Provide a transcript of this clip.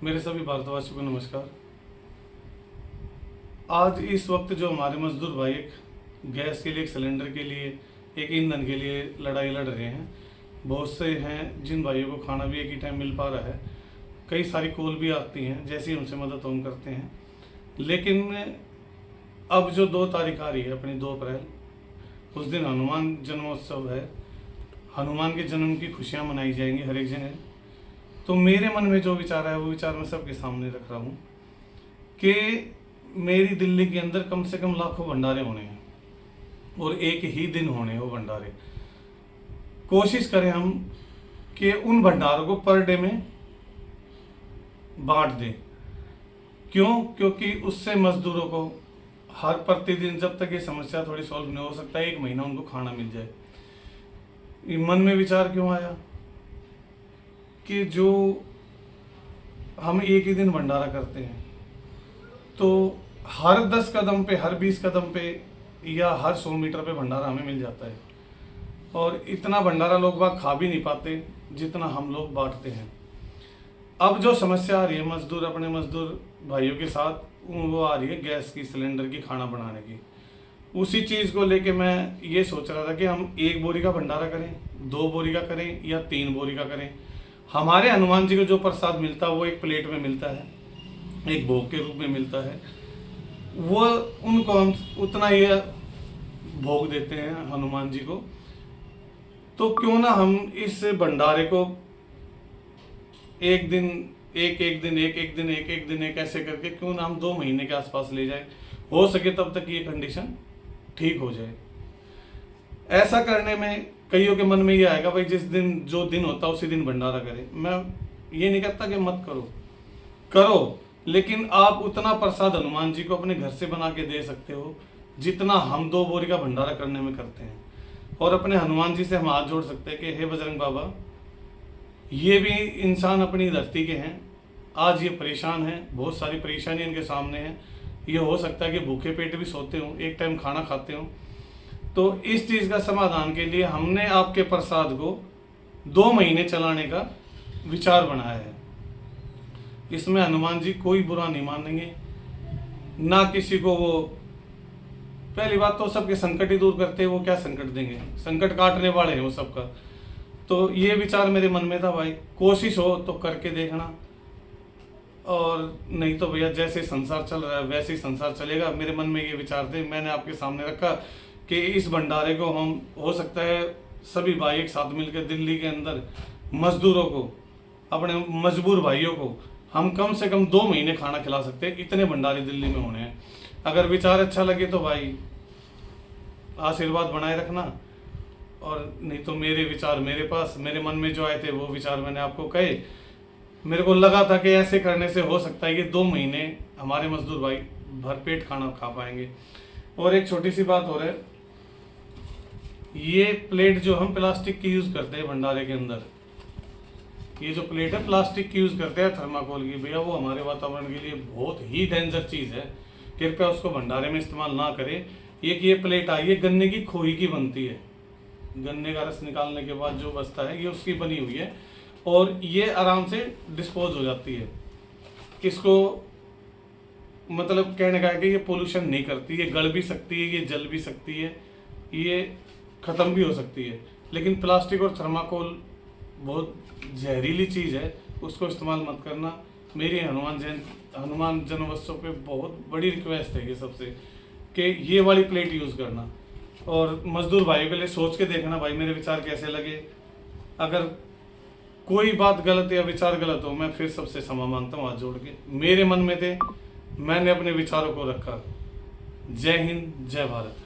मेरे सभी भारतवासियों को नमस्कार। आज इस वक्त जो हमारे मजदूर भाई एक गैस के लिए, एक सिलेंडर के लिए, एक ईंधन के लिए लड़ाई लड़ रहे हैं, बहुत से हैं जिन भाइयों को खाना भी एक ही टाइम मिल पा रहा है। कई सारी कॉल भी आती हैं, जैसी उनसे मदद हम करते हैं। लेकिन अब जो 2 तारीख आ रही है अपनी 2 अप्रैल, उस दिन हनुमान जन्मोत्सव है। हनुमान के जन्म की खुशियाँ मनाई जाएंगी हर एक जगह। तो मेरे मन में जो विचार है वो विचार मैं सबके सामने रख रहा हूँ कि मेरी दिल्ली के अंदर कम से कम लाखों भंडारे होने हैं और एक ही दिन होने वो भंडारे। कोशिश करें हम कि उन भंडारों को पर डे में बांट दें। क्यों? क्योंकि उससे मजदूरों को हर प्रतिदिन, जब तक ये समस्या थोड़ी सॉल्व नहीं हो सकता, 1 महीना उनको खाना मिल जाए। ये मन में विचार क्यों आया कि जो हम एक ही दिन भंडारा करते हैं तो हर 10 कदम पे, हर 20 कदम पे या हर 100 मीटर पे भंडारा हमें मिल जाता है। और इतना भंडारा लोग बाग खा भी नहीं पाते जितना हम लोग बांटते हैं। अब जो समस्या आ रही है मजदूर, अपने मजदूर भाइयों के साथ, वो आ रही है गैस की, सिलेंडर की, खाना बनाने की। उसी चीज़ को लेके मैं ये सोच रहा था कि हम 1 बोरी का भंडारा करें, 2 बोरी का करें या 3 बोरी का करें। हमारे हनुमान जी को जो प्रसाद मिलता है वो एक प्लेट में मिलता है, एक भोग के रूप में मिलता है। वो उनको हम उतना ही भोग देते हैं हनुमान जी को। तो क्यों ना हम इस भंडारे को एक दिन एक ऐसे करके क्यों ना हम 2 महीने के आसपास ले जाए। हो सके तब तक ये कंडीशन ठीक हो जाए। ऐसा करने में कईयों के मन में ये आएगा, भाई जिस दिन जो दिन होता है उसी दिन भंडारा करें। मैं ये नहीं कहता कि मत करो, लेकिन आप उतना प्रसाद हनुमान जी को अपने घर से बना के दे सकते हो जितना हम 2 बोरी का भंडारा करने में करते हैं। और अपने हनुमान जी से हम हाथ जोड़ सकते हैं कि हे बजरंग बाबा, ये भी इंसान अपनी धरती के हैं, आज ये परेशान हैं, बहुत सारी परेशानी इनके सामने है। ये हो सकता है कि भूखे पेट भी सोते हों, एक टाइम खाना खाते हों। तो इस चीज़ का समाधान के लिए हमने आपके प्रसाद को 2 महीने चलाने का विचार बनाया है। इसमें हनुमान जी कोई बुरा नहीं मानेंगे, ना किसी को वो, पहली बात तो सबके संकट ही दूर करते हैं, वो क्या संकट देंगे, संकट काटने वाले हैं वो सबका। तो ये विचार मेरे मन में था, भाई कोशिश हो तो करके देखना, और नहीं तो भैया जैसे संसार चल रहा है वैसे ही संसार चलेगा। मेरे मन में ये विचार थे, मैंने आपके सामने रखा कि इस भंडारे को हम, हो सकता है सभी भाई एक साथ मिलकर दिल्ली के अंदर मजदूरों को, अपने मजबूर भाइयों को हम कम से कम 2 महीने खाना खिला सकते हैं। इतने भंडारे दिल्ली में होने हैं। अगर विचार अच्छा लगे तो भाई आशीर्वाद बनाए रखना, और नहीं तो मेरे विचार मेरे पास, मेरे मन में जो आए थे वो विचार मैंने आपको कहे। मेरे को लगा था कि ऐसे करने से हो सकता है कि 2 महीने हमारे मजदूर भाई भरपेट खाना खा पाएंगे। और एक छोटी सी बात हो रही है, ये प्लेट जो हम प्लास्टिक की यूज़ करते हैं भंडारे के अंदर, ये जो प्लेट है प्लास्टिक की यूज़ करते हैं थर्माकोल की, भैया वो हमारे वातावरण के लिए बहुत ही डेंजर चीज़ है। कृपया उसको भंडारे में इस्तेमाल ना करें। एक ये प्लेट आई है गन्ने की खोई की बनती है, गन्ने का रस निकालने के बाद जो बचता है ये उसकी बनी हुई है, और ये आराम से डिस्पोज हो जाती है। इसको मतलब कहने का है कि ये पोल्यूशन नहीं करती, ये गल भी सकती है, ये जल भी सकती है, ये ख़त्म भी हो सकती है। लेकिन प्लास्टिक और थर्माकोल बहुत जहरीली चीज़ है, उसको इस्तेमाल मत करना। मेरी हनुमान जन्मोत्सव पे बहुत बड़ी रिक्वेस्ट है ये सबसे कि ये वाली प्लेट यूज़ करना। और मजदूर भाइयों के लिए सोच के देखना भाई मेरे विचार कैसे लगे। अगर कोई बात गलत या विचार गलत हो, मैं फिर सबसे क्षमा मांगता हूँ हाथ जोड़ के। मेरे मन में थे, मैंने अपने विचारों को रखा। जय हिंद, जय भारत।